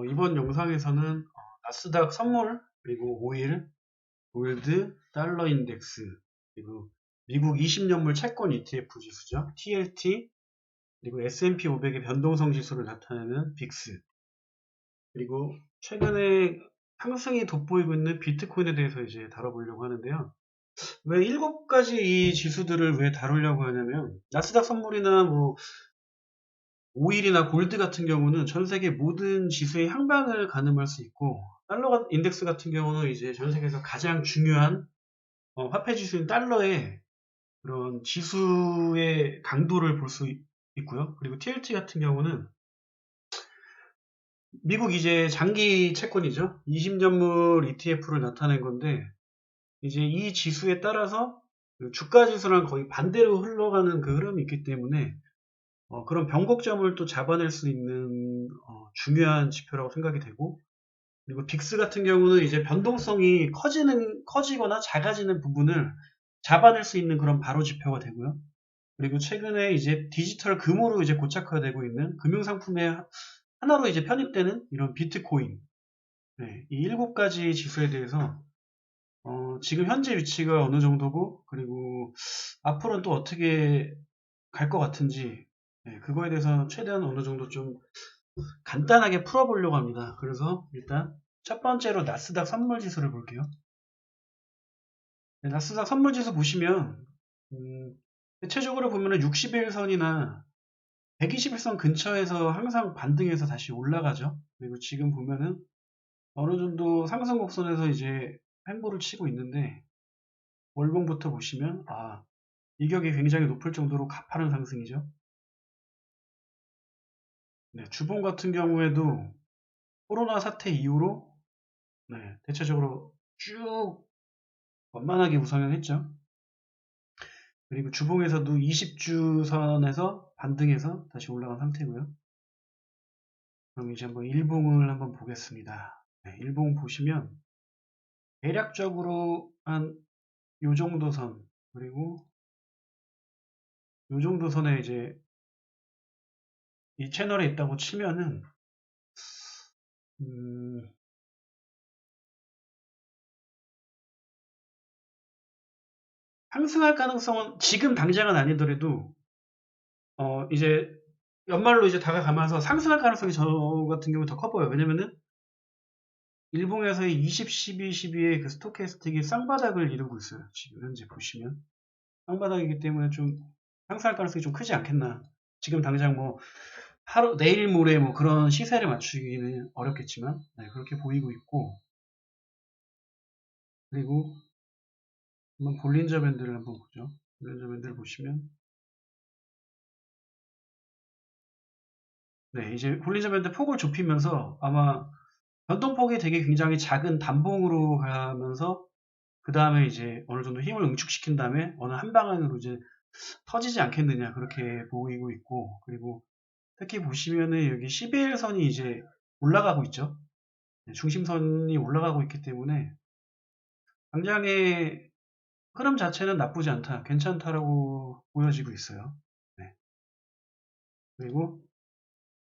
이번 영상에서는 나스닥 선물, 그리고 오일, 골드, 달러 인덱스, 그리고 미국 20년물 채권 ETF 지수죠. TLT, 그리고 S&P 500의 변동성 지수를 나타내는 빅스, 그리고 최근에 상승이 돋보이고 있는 비트코인에 대해서 이제 다뤄보려고 하는데요. 왜 7가지 이 지수들을 왜 다루려고 하냐면, 나스닥 선물이나 뭐 오일이나 골드 같은 경우는 전 세계 모든 지수의 향방을 가늠할 수 있고, 달러 인덱스 같은 경우는 이제 전 세계에서 가장 중요한 화폐 지수인 달러의 그런 지수의 강도를 볼 수 있고요. 그리고 TLT 같은 경우는 미국 이제 장기 채권이죠. 20년물 ETF를 나타낸 건데, 이제 이 지수에 따라서 그 주가 지수랑 거의 반대로 흘러가는 그 흐름이 있기 때문에 그런 변곡점을 또 잡아낼 수 있는 중요한 지표라고 생각이 되고, 그리고 빅스 같은 경우는 이제 변동성이 커지거나 작아지는 부분을 잡아낼 수 있는 그런 바로 지표가 되고요. 그리고 최근에 이제 디지털 금으로 이제 고착화되고 있는 금융상품의 하나로 이제 편입되는 이런 비트코인. 네, 이 7가지 지수에 대해서 지금 현재 위치가 어느 정도고, 그리고 앞으로는 또 어떻게 갈 것 같은지, 네, 그거에 대해서 최대한 어느 정도 좀 간단하게 풀어보려고 합니다. 그래서 일단 첫 번째로 나스닥 선물지수를 볼게요. 네, 나스닥 선물지수 보시면 대체적으로 보면 61선이나 121선 근처에서 항상 반등해서 다시 올라가죠. 그리고 지금 보면은 어느 정도 상승 곡선에서 이제 횡보를 치고 있는데, 월봉부터 보시면 이격이 굉장히 높을 정도로 가파른 상승이죠. 네, 주봉 같은 경우에도 코로나 사태 이후로 네, 대체적으로 쭉 완만하게 우상향 했죠. 그리고 주봉에서도 20주 선에서 반등해서 다시 올라간 상태고요. 그럼 이제 한번 일봉을 한번 보겠습니다. 네, 일봉 보시면 대략적으로 한 요 정도 선, 그리고 요 정도 선에 이제 이 채널에 있다고 치면은 음, 상승할 가능성은 지금 당장은 아니더라도 이제 연말로 이제 다가가면서 상승할 가능성이 저 같은 경우 더 커 보여요. 왜냐면은 일봉에서의 20, 12, 12의 그 스토캐스틱이 쌍바닥을 이루고 있어요. 지금 현재 보시면 쌍바닥이기 때문에 좀 상승할 가능성이 좀 크지 않겠나. 지금 당장 뭐 하루 내일 모레 뭐 그런 시세를 맞추기는 어렵겠지만, 네, 그렇게 보이고 있고, 그리고 한번 볼린저 밴드를 한번 보죠. 볼린저 밴드를 보시면 네, 이제 볼린저 밴드 폭을 좁히면서 아마 변동폭이 되게 굉장히 작은 단봉으로 가면서 그 다음에 이제 어느 정도 힘을 응축시킨 다음에 어느 한 방향으로 이제 터지지 않겠느냐, 그렇게 보이고 있고, 그리고 특히 보시면은 여기 12일선이 이제 올라가고 있죠. 네, 중심선이 올라가고 있기 때문에 당장의 흐름 자체는 나쁘지 않다, 괜찮다라고 보여지고 있어요. 네. 그리고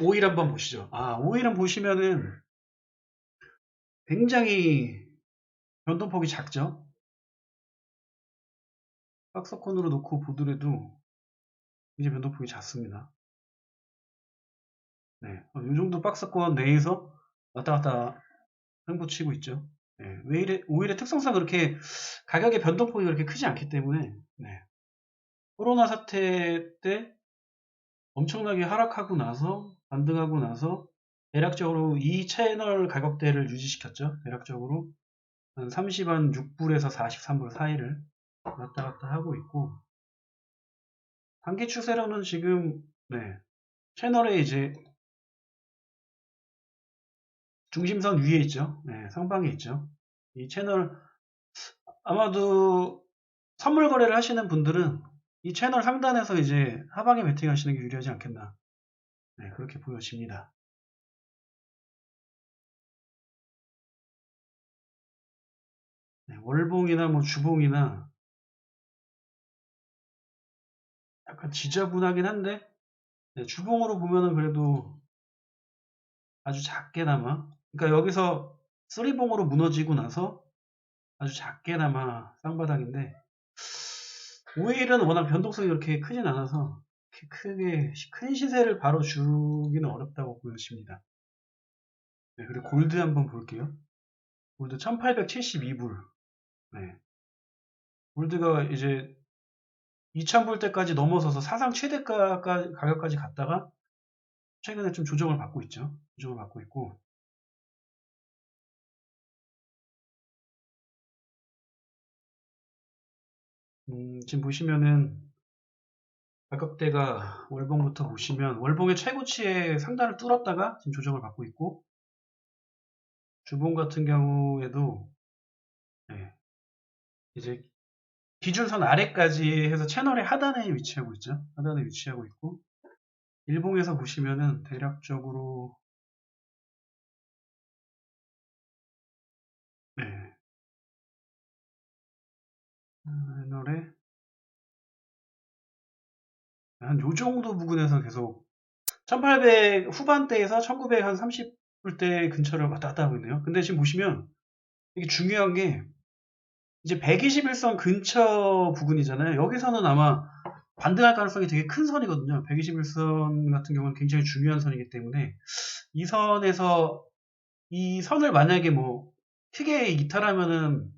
오일 한번 보시죠. 오일은 보시면은 굉장히 변동폭이 작죠. 박스권으로 놓고 보더라도 이제 변동폭이 작습니다. 네, 이 정도 박스권 내에서 왔다 갔다 횡보치고 있죠. 네, 오일의 특성상 그렇게 가격의 변동폭이 그렇게 크지 않기 때문에, 네, 코로나 사태 때 엄청나게 하락하고 나서 반등하고 나서 대략적으로 이 채널 가격대를 유지시켰죠. 대략적으로 한 30한 6불에서 43불 사이를 왔다 갔다 하고 있고, 단기 추세로는 지금 네, 채널에 이제 중심선 위에 있죠. 네, 상방에 있죠. 이 채널 아마도 선물 거래를 하시는 분들은 이 채널 상단에서 이제 하방에 베팅하시는 게 유리하지 않겠나. 네, 그렇게 보여집니다. 네, 월봉이나 뭐 주봉이나 약간 지저분하긴 한데, 네, 주봉으로 보면은 그래도 아주 작게나마, 그러니까 여기서 쓰리봉으로 무너지고 나서 아주 작게나마 쌍바닥인데, 5일은 워낙 변동성이 그렇게 크진 않아서 큰 시세를 바로 주기는 어렵다고 보여집니다. 네, 그리고 골드 한번 볼게요. 골드 1872불. 네. 골드가 이제 2000불 때까지 넘어서서 사상 최대가 가격까지 갔다가 최근에 좀 조정을 받고 있죠. 조정을 받고 있고, 지금 보시면은 가격대가 월봉부터 보시면 월봉의 최고치의 상단을 뚫었다가 지금 조정을 받고 있고, 주봉 같은 경우에도 네, 이제 기준선 아래까지 해서 채널의 하단에 위치하고 있죠. 하단에 위치하고 있고, 일봉에서 보시면은 대략적으로 네, 채널의 한 요 정도 부근에서 계속 1800 후반대에서 1900 한 30불대 근처를 왔다 갔다 하고 있네요. 근데 지금 보시면 이게 중요한 게 이제 121선 근처 부근이잖아요. 여기서는 아마 반등할 가능성이 되게 큰 선이거든요. 121선 같은 경우는 굉장히 중요한 선이기 때문에 이 선에서 이 선을 만약에 뭐 크게 이탈하면은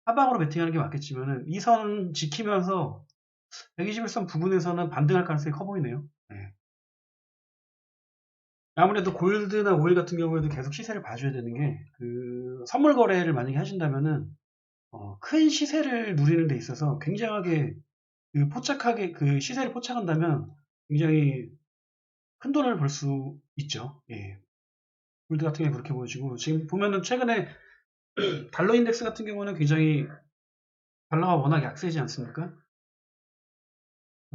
하방으로 베팅하는 게 맞겠지만은 이 선 지키면서 121선 부근에서는 반등할 가능성이 커 보이네요. 네. 아무래도 골드나 오일 같은 경우에도 계속 시세를 봐줘야 되는 게, 선물 거래를 만약에 하신다면은, 큰 시세를 누리는 데 있어서 굉장하게, 포착하게, 시세를 포착한다면 굉장히 큰 돈을 벌 수 있죠. 예. 골드 같은 게 그렇게 보여지고, 지금 보면은 최근에 달러 인덱스 같은 경우는 굉장히 달러가 워낙 약세지 않습니까?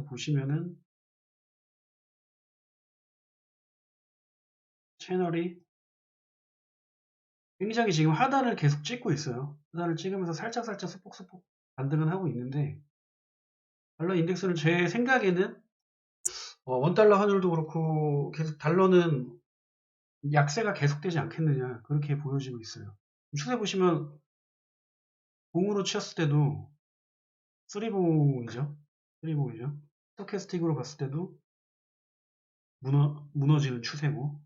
보시면은 채널이 굉장히 지금 하단을 계속 찍고 있어요. 하단을 찍으면서 살짝살짝 소폭소폭 반등은 하고 있는데, 달러 인덱스는 제 생각에는 원달러 환율도 그렇고 계속 달러는 약세가 계속되지 않겠느냐 그렇게 보여지고 있어요. 추세 보시면 봉으로 치었을 때도 쓰리봉이죠. 쓰리봉이죠. 스토캐스틱으로 봤을 때도 무너지는 추세고,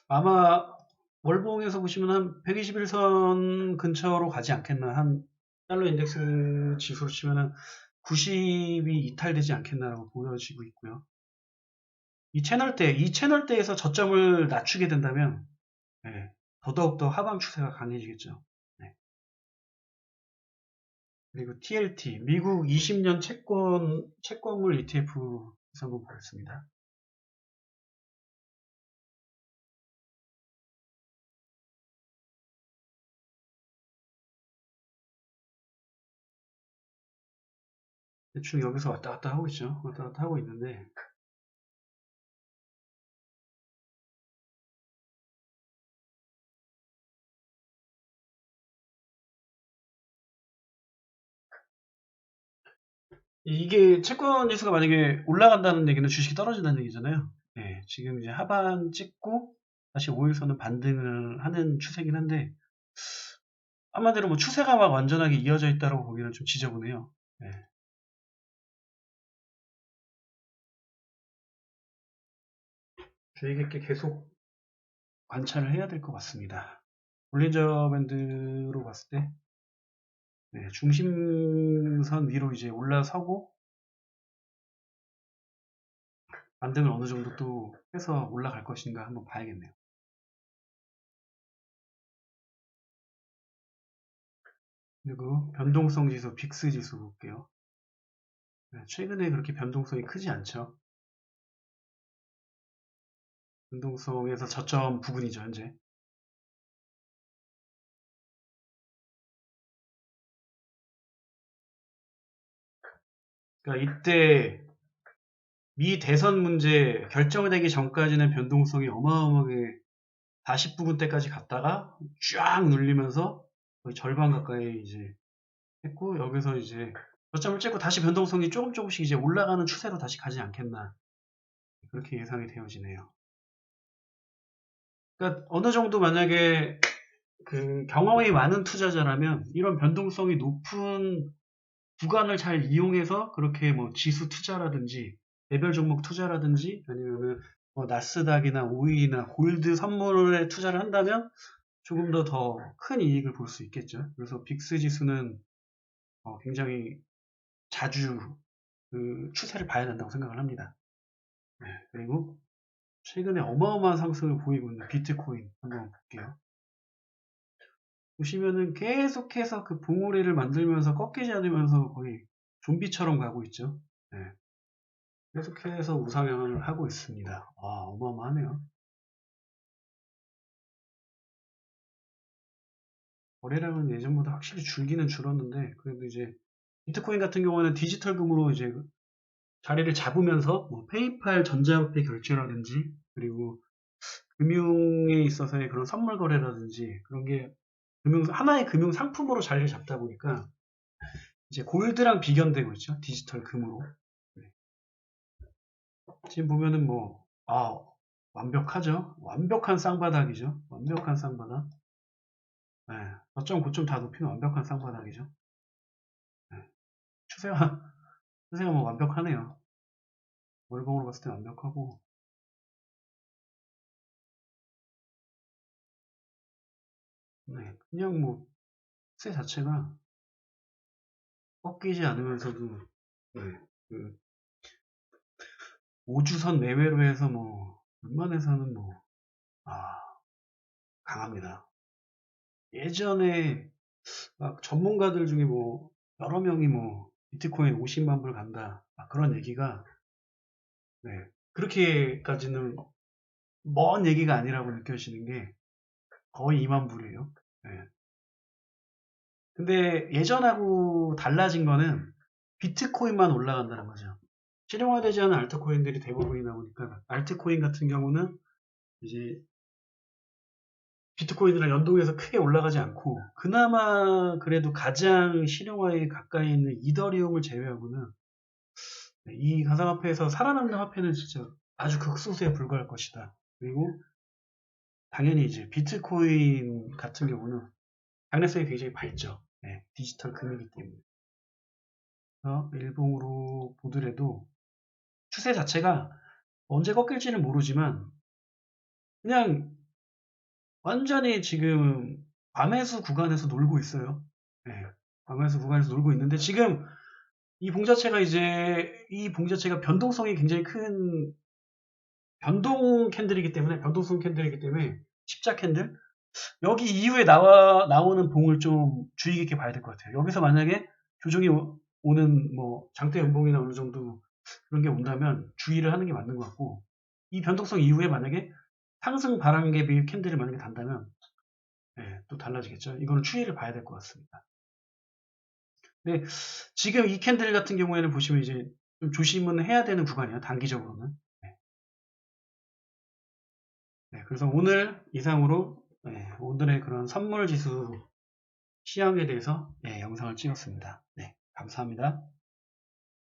아마 월봉에서 보시면 한 121선 근처로 가지 않겠나, 한 달러 인덱스 지수로 치면은 90이 이탈되지 않겠나라고 보여지고 있고요. 이 채널대에서 저점을 낮추게 된다면 네, 더더욱더 하방 추세가 강해지겠죠. 네. 그리고 TLT, 미국 20년 채권물 ETF에서 한번 보겠습니다. 대충 여기서 왔다 갔다 하고 있죠. 왔다 갔다 하고 있는데, 이게 채권 지수가 만약에 올라간다는 얘기는 주식이 떨어진다는 얘기잖아요. 네, 지금 이제 하방 찍고 다시 5일선은 반등을 하는 추세긴 한데, 한마디로 뭐 추세가 막 완전하게 이어져 있다고 보기는 좀 지저분해요. 네. 주의 깊게 계속 관찰을 해야 될 것 같습니다. 볼린저 밴드로 봤을 때 네, 중심선 위로 이제 올라서고 반등을 어느 정도 또 해서 올라갈 것인가 한번 봐야겠네요. 그리고 변동성 지수, 빅스 지수 볼게요. 네, 최근에 그렇게 변동성이 크지 않죠. 변동성에서 저점 부근이죠, 현재. 그러니까 이때 미 대선 문제 결정되기 전까지는 변동성이 어마어마하게 40부근 때까지 갔다가 쫙 눌리면서 거의 절반 가까이 이제 했고, 여기서 이제 저점을 찍고 다시 변동성이 조금씩 이제 올라가는 추세로 다시 가지 않겠나. 그렇게 예상이 되어지네요. 그러니까 어느 정도 만약에 그 경험이 많은 투자자라면 이런 변동성이 높은 구간을 잘 이용해서 그렇게 뭐 지수 투자라든지 개별 종목 투자라든지 아니면은 뭐 나스닥이나 오일이나 골드 선물에 투자를 한다면 조금 더 큰 이익을 볼 수 있겠죠. 그래서 빅스 지수는 굉장히 자주 그 추세를 봐야 된다고 생각을 합니다. 네, 그리고 최근에 어마어마한 상승을 보이고 있는 비트코인 한번 볼게요. 보시면은 계속해서 그 봉우리를 만들면서 꺾이지 않으면서 거의 좀비처럼 가고 있죠. 네, 계속해서 우상향을 하고 있습니다. 와, 어마어마하네요. 거래량은 예전보다 확실히 줄기는 줄었는데 그래도 이제 비트코인 같은 경우는 디지털금으로 이제 자리를 잡으면서 뭐 페이팔 전자화폐 결제라든지 그리고 금융에 있어서의 그런 선물 거래라든지 그런 게 하나의 금융 상품으로 자리를 잡다 보니까 이제 골드랑 비견되고 있죠. 디지털 금으로. 네. 지금 보면은 완벽하죠. 완벽한 쌍바닥이죠. 완벽한 쌍바닥. 네. 어쩜 고점 다 높이는 완벽한 쌍바닥이죠. 네. 추세가, 추세가 뭐 완벽하네요. 월봉으로 봤을 때 완벽하고. 네. 그냥 뭐, 추세 자체가 꺾이지 않으면서도, 네. 그, 5주선 내외로 해서 뭐, 웬만해서는 뭐, 아, 강합니다. 예전에 막 전문가들 중에 뭐, 여러 명이 뭐, 비트코인 50만 불 간다. 그런 얘기가, 네. 그렇게까지는 먼 얘기가 아니라고 느껴지는 게 거의 2만 불이에요. 네. 근데 예전하고 달라진 거는 비트코인만 올라간다는 거죠. 실용화되지 않은 알트코인들이 대부분이다 보니까 알트코인 같은 경우는 이제 비트코인이랑 연동해서 크게 올라가지 않고 그나마 그래도 가장 실용화에 가까이 있는 이더리움을 제외하고는 이 가상화폐에서 살아남는 화폐는 진짜 아주 극소수에 불과할 것이다. 그리고 당연히 이제 비트코인 같은 경우는 장래성이 굉장히 밝죠. 네, 디지털 금이기 때문에. 일봉으로 보더라도 추세 자체가 언제 꺾일지는 모르지만 그냥 완전히 지금 밤매수 구간에서 놀고 있어요. 네, 밤매수 구간에서 놀고 있는데 지금 이 봉 자체가 변동성이 굉장히 큰 변동성 캔들이기 때문에 십자 캔들 여기 이후에 나오는 봉을 좀 주의 깊게 봐야 될 것 같아요. 여기서 만약에 조정이 오는 뭐 장대 연봉이나 어느 정도 그런 게 온다면 주의를 하는 게 맞는 것 같고 이 변동성 이후에 만약에 상승 바람갭이 캔들을 만약에 단다면 또 달라지겠죠. 이거는 추이를 봐야 될 것 같습니다. 근데 지금 이 캔들 같은 경우에는 보시면 이제 좀 조심은 해야 되는 구간이에요. 단기적으로는. 네. 네, 그래서 오늘 이상으로 오늘의 그런 선물 지수 시황에 대해서 영상을 찍었습니다. 네, 감사합니다.